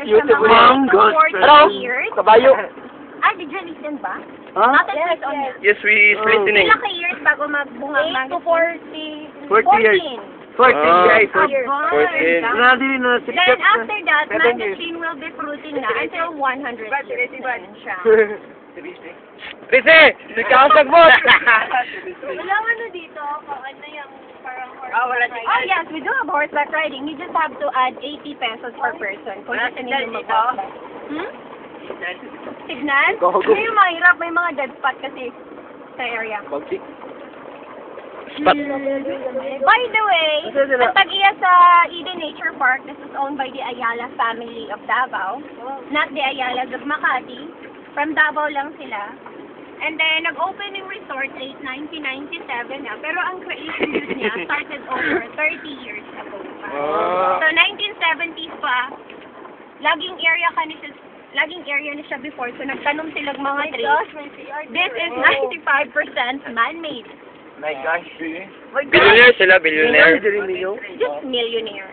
Beautiful. Mangoes. 40 years. Kabayo. Ah, did you listen ba? Ha? Not yes, on yes. Yes, we is listening. Ilang ka years bago magbunga 8 to 40. 40 years. 14 guys. 14. Wala din na Then 6 after that, 7 years. mangosteen will be fruiting na until 100 years na yun siya. Rese! Nagkakasagbot! Walang ano dito, kung ano yung parang horseback riding. Oh yes, we do have horseback riding. You just have to add 80 pesos per person. Kung gusto niyo mag-horseback. Signal? Go. Hindi yung mahirap. May mga dead spot kasi sa area. Spot. By the way, ang tag-iya sa Eden Nature Park, this is owned by the Ayala family of Davao. Not the Ayalas of Makati. From Davao lang sila. And then, nag-open yung resort late 1997 na. Pero ang creation niya started over 30 years ago pa. So, 1970s pa, laging area na siya before. So, nagtanom silang mga trees. This is 95% man-made. My gosh. Billionaire sila, billionaire. Just millionaire.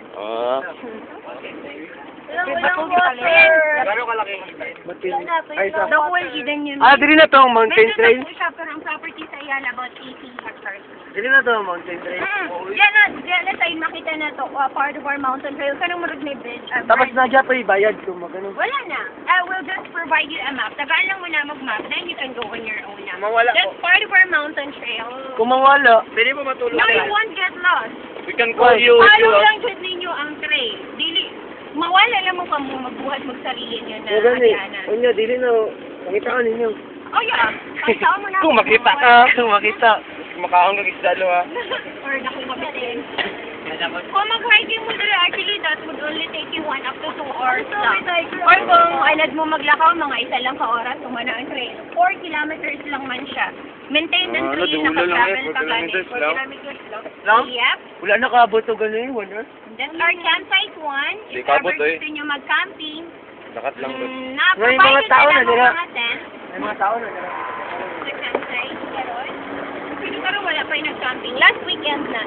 Gano'ng kalaki? Ay, The whole Eden yun. dili na to ang mountain trail. Medyo siya, pero ang property sa Ayala about 80 hectares. Dili na to ang mountain trail. Yan na tayo makita na to, part of our mountain trail. Kanang murag may bridge. Tapos na dyan pa ibayad kung magano. Wala na. We'll just provide you a map. Tagaan lang mo na mag-map, then you can go on your own na. Mawala That's part of our mountain trail. Kung mawala, Pwede mo matulog No, you won't get lost. We can call you if you Follow lang dyan ninyo ang trail. Mawala lang mo pa mo magbuhat magsarili nyo na gani. hatianan. Unyo, dili na. Makita ka ninyo. Oh yeah. Pagsaon mo na. Kung makita ka, kung makita. Kumakaon ka kisdalo ha. Or nakumabitin. Kung mag-hiking mo dito, actually, that would only take you 1 up to 2 hours lang. Or kung alad mo maglakaw, mga isa lang ka oras, kumana ang trail. 4 kilometers lang man siya. Maintenance free, nakatravel ka ganit. 4 kilometers lang. Yep. Wala na kaabot to gano'n, wala. That's our campsite 1. Di If kabot, ever eh. gusto nyo mag-camping, Lakat lang to. May mga na-provide tao na nila nila. mga tent May mga tao na nila. sa campsite. Pero wala pa yung nag-camping. Last weekend na.